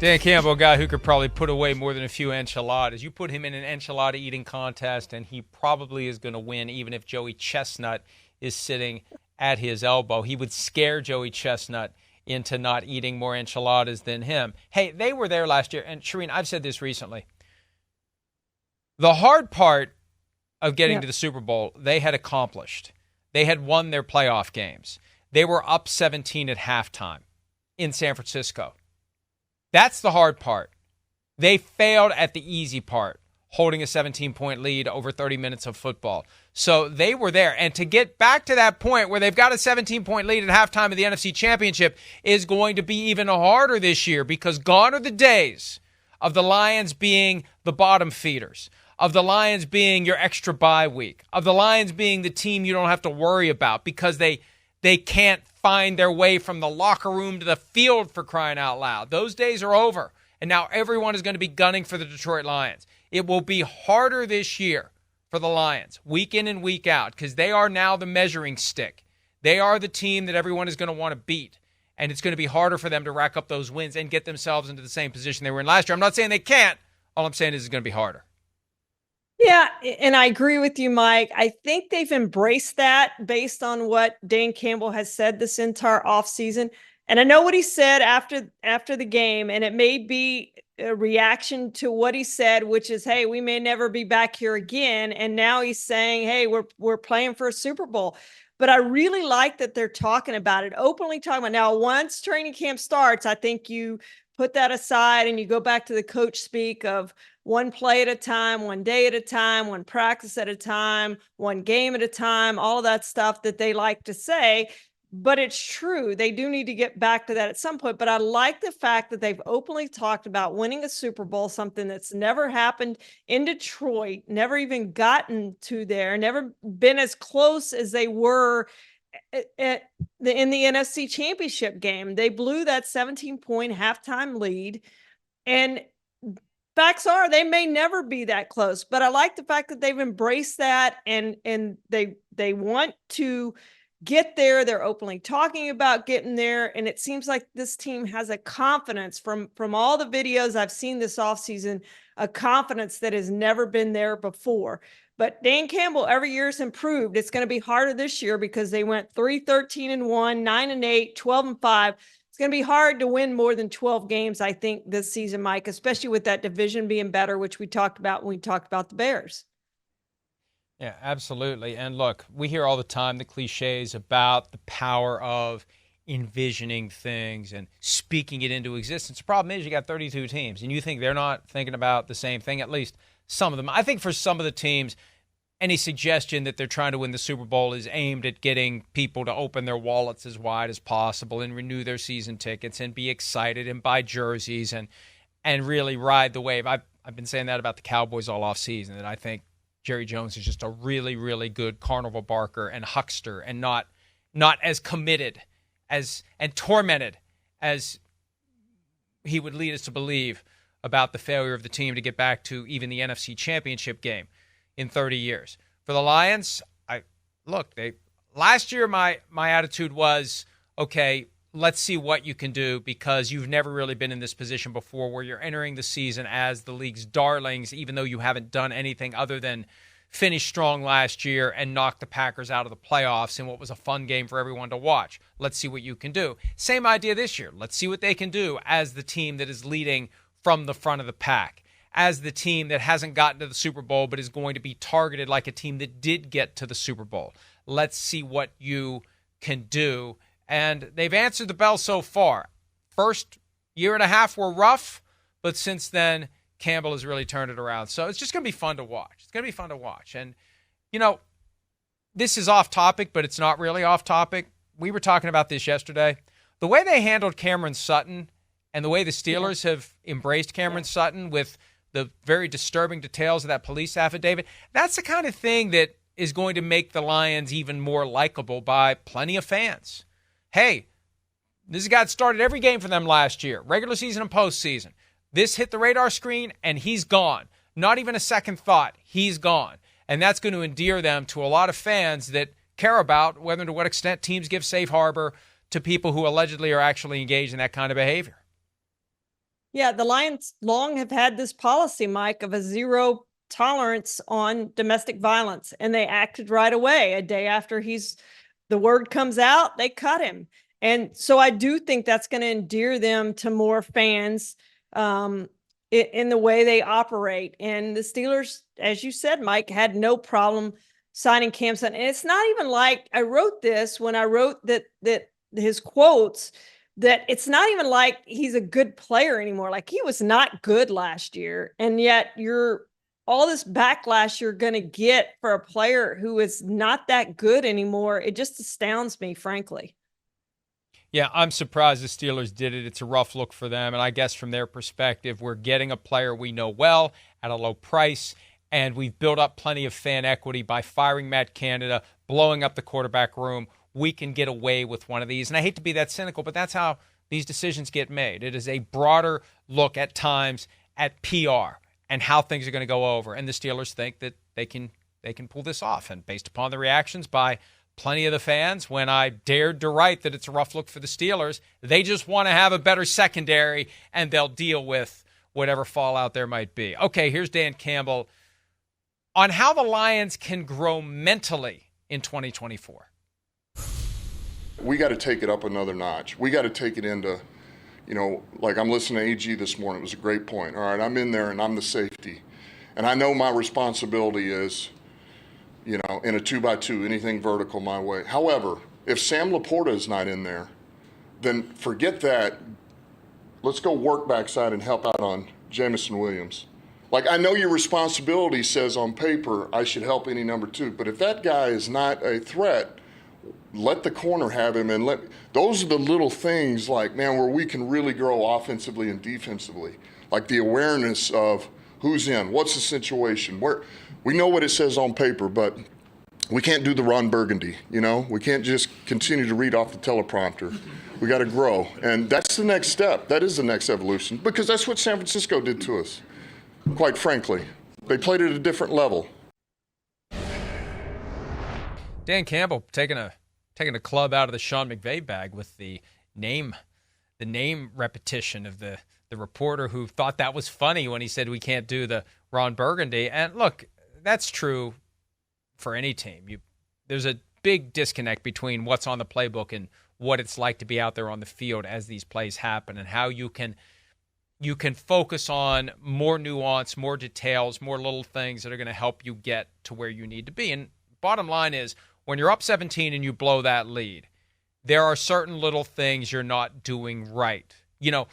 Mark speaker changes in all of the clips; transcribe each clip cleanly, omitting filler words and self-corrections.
Speaker 1: Dan Campbell, a guy who could probably put away more than a few enchiladas. You put him in an enchilada eating contest, and he probably is going to win, even if Joey Chestnut is sitting at his elbow. He would scare Joey Chestnut into not eating more enchiladas than him. Hey, they were there last year, and Charean, I've said this recently. The hard part of getting to the Super Bowl, they had accomplished. They had won their playoff games. They were up 17 at halftime in San Francisco. That's the hard part. They failed at the easy part, holding a 17-point lead over 30 minutes of football. So they were there. And to get back to that point where they've got a 17-point lead at halftime of the NFC Championship is going to be even harder this year, because gone are the days of the Lions being the bottom feeders, of the Lions being your extra bye week, of the Lions being the team you don't have to worry about because they can't find their way from the locker room to the field, for crying out loud. Those days are over, and now everyone is going to be gunning for the Detroit Lions. It will be harder this year for the Lions, week in and week out, because they are now the measuring stick. They are the team that everyone is going to want to beat, and it's going to be harder for them to rack up those wins and get themselves into the same position they were in last year. I'm not saying they can't. All I'm saying is it's going to be harder.
Speaker 2: Yeah, and I agree with you, Mike. I think they've embraced that based on what Dan Campbell has said this entire offseason. And I know what he said after the game, and it may be a reaction to what he said, which is, hey, we may never be back here again. And now he's saying, hey, we're playing for a Super Bowl. But I really like that they're talking about it, openly talking about it. Now, once training camp starts, I think you put that aside and you go back to the coach speak of one play at a time, one day at a time, one practice at a time, one game at a time, all of that stuff that they like to say. But it's true. They do need to get back to that at some point. But I like the fact that they've openly talked about winning a Super Bowl, something that's never happened in Detroit, never even gotten to there, never been as close as they were in the NFC Championship game. They blew that 17-point halftime lead. And facts are they may never be that close. But I like the fact that they've embraced that and they want to get there. They're openly talking about getting there. And it seems like this team has a confidence from all the videos I've seen this offseason, a confidence that has never been there before. But Dan Campbell every year has improved. It's going to be harder this year because they went 3-13-1, 9-8, 12-5. It's going to be hard to win more than 12 games, I think, this season, Mike, especially with that division being better, which we talked about when we talked about the Bears.
Speaker 1: Yeah, absolutely. And look, we hear all the time the cliches about the power of envisioning things and speaking it into existence. The problem is you got 32 teams, and you think they're not thinking about the same thing, at least some of them. I think for some of the teams, any suggestion that they're trying to win the Super Bowl is aimed at getting people to open their wallets as wide as possible and renew their season tickets and be excited and buy jerseys and really ride the wave. I've been saying that about the Cowboys all off season, that I think Jerry Jones is just a really, really good carnival barker and huckster and not as committed as and tormented as he would lead us to believe about the failure of the team to get back to even the NFC Championship game in 30 years. For the Lions, last year my attitude was, okay, let's see what you can do, because you've never really been in this position before where you're entering the season as the league's darlings, even though you haven't done anything other than finish strong last year and knock the Packers out of the playoffs in what was a fun game for everyone to watch. Let's see what you can do. Same idea this year. Let's see what they can do as the team that is leading from the front of the pack, as the team that hasn't gotten to the Super Bowl but is going to be targeted like a team that did get to the Super Bowl. Let's see what you can do. And they've answered the bell so far. First year and a half were rough, but since then, Campbell has really turned it around. So it's just going to be fun to watch. It's going to be fun to watch. And, this is off topic, but it's not really off topic. We were talking about this yesterday. The way they handled Cameron Sutton and the way the Steelers have embraced Cameron Sutton with the very disturbing details of that police affidavit, that's the kind of thing that is going to make the Lions even more likable by plenty of fans. Hey, this got started every game for them last year, regular season and postseason. This hit the radar screen, and he's gone. Not even a second thought. He's gone. And that's going to endear them to a lot of fans that care about whether and to what extent teams give safe harbor to people who allegedly are actually engaged in that kind of behavior.
Speaker 2: Yeah, the Lions long have had this policy, Mike, of a zero tolerance on domestic violence, and they acted right away. A day after the word comes out, they cut him. And so I do think that's going to endear them to more fans in the way they operate. And the Steelers, as you said, Mike, had no problem signing Cam Sutton. And it's not even like I wrote this when I wrote that his quotes, that it's not even like he's a good player anymore. Like, he was not good last year. And yet all this backlash you're going to get for a player who is not that good anymore. It just astounds me, frankly.
Speaker 1: Yeah, I'm surprised the Steelers did it. It's a rough look for them. And I guess from their perspective, we're getting a player we know well at a low price, and we've built up plenty of fan equity by firing Matt Canada, blowing up the quarterback room. We can get away with one of these. And I hate to be that cynical, but that's how these decisions get made. It is a broader look at times at PR and how things are going to go over. And the Steelers think that they can pull this off. And based upon the reactions by plenty of the fans, when I dared to write that it's a rough look for the Steelers, they just want to have a better secondary, and they'll deal with whatever fallout there might be. Okay, here's Dan Campbell on how the Lions can grow mentally in 2024.
Speaker 3: We got to take it up another notch. We got to take it into, like I'm listening to AG this morning. It was a great point. All right, I'm in there and I'm the safety. And I know my responsibility is, in a 2x2, anything vertical my way. However, if Sam Laporta is not in there, then forget that. Let's go work backside and help out on Jamison Williams. Like, I know your responsibility says on paper I should help any number 2, but if that guy is not a threat, let the corner have him, and those are the little things, like, man, where we can really grow offensively and defensively. Like the awareness of who's in, what's the situation. We know what it says on paper, but we can't do the Ron Burgundy, We can't just continue to read off the teleprompter. We got to grow, and that's the next step. That is the next evolution, because that's what San Francisco did to us, quite frankly. They played at a different level.
Speaker 1: Dan Campbell taking a club out of the Sean McVay bag with the name repetition of the reporter who thought that was funny when he said we can't do the Ron Burgundy. And look, that's true for any team. There's a big disconnect between what's on the playbook and what it's like to be out there on the field as these plays happen, and how you can focus on more nuance, more details, more little things that are going to help you get to where you need to be. And bottom line is, when you're up 17 and you blow that lead, there are certain little things you're not doing right. There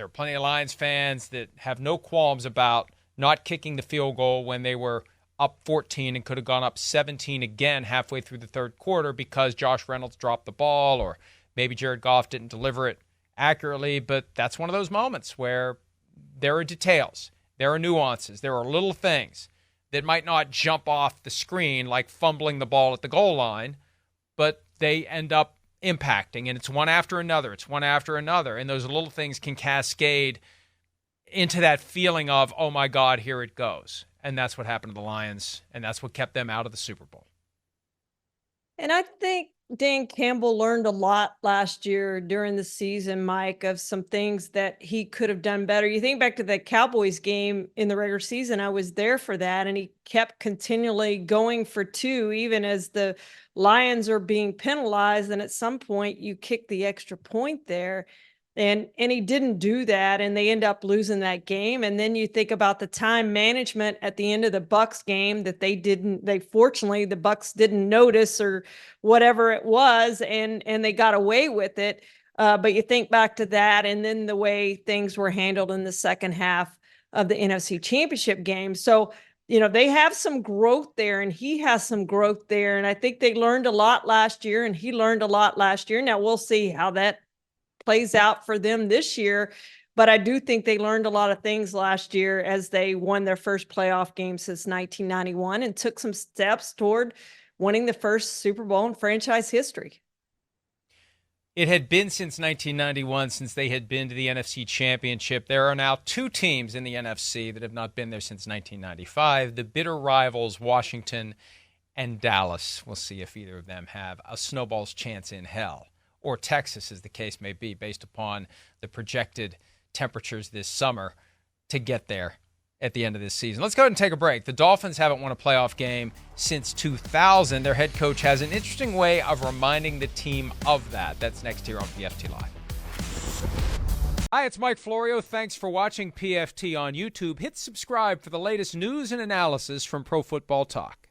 Speaker 1: are plenty of Lions fans that have no qualms about not kicking the field goal when they were up 14 and could have gone up 17 again halfway through the third quarter because Josh Reynolds dropped the ball, or maybe Jared Goff didn't deliver it accurately. But that's one of those moments where there are details, there are nuances, there are little things that might not jump off the screen like fumbling the ball at the goal line, but they end up impacting, and it's one after another. And those little things can cascade into that feeling of, oh my God, here it goes. And that's what happened to the Lions, and that's what kept them out of the Super Bowl.
Speaker 2: And I think Dan Campbell learned a lot last year during the season, Mike, of some things that he could have done better. You think back to the Cowboys game in the regular season, I was there for that, and he kept continually going for 2, even as the Lions are being penalized. And at some point you kick the extra point there. And he didn't do that, and they end up losing that game. And then you think about the time management at the end of the Bucs game that fortunately the Bucs didn't notice, or whatever it was, and they got away with it. But you think back to that, and then the way things were handled in the second half of the NFC Championship game. So, they have some growth there, and he has some growth there. And I think they learned a lot last year, and he learned a lot last year. Now we'll see how that plays out for them this year. But I do think they learned a lot of things last year as they won their first playoff game since 1991 and took some steps toward winning the first Super Bowl in franchise history.
Speaker 1: It had been since 1991 since they had been to the NFC Championship. There are now 2 teams in the NFC that have not been there since 1995. The bitter rivals, Washington and Dallas. We'll see if either of them have a snowball's chance in hell, or Texas, as the case may be, based upon the projected temperatures this summer to get there at the end of this season. Let's go ahead and take a break. The Dolphins haven't won a playoff game since 2000. Their head coach has an interesting way of reminding the team of that. That's next here on PFT Live. Hi, it's Mike Florio. Thanks for watching PFT on YouTube. Hit subscribe for the latest news and analysis from Pro Football Talk.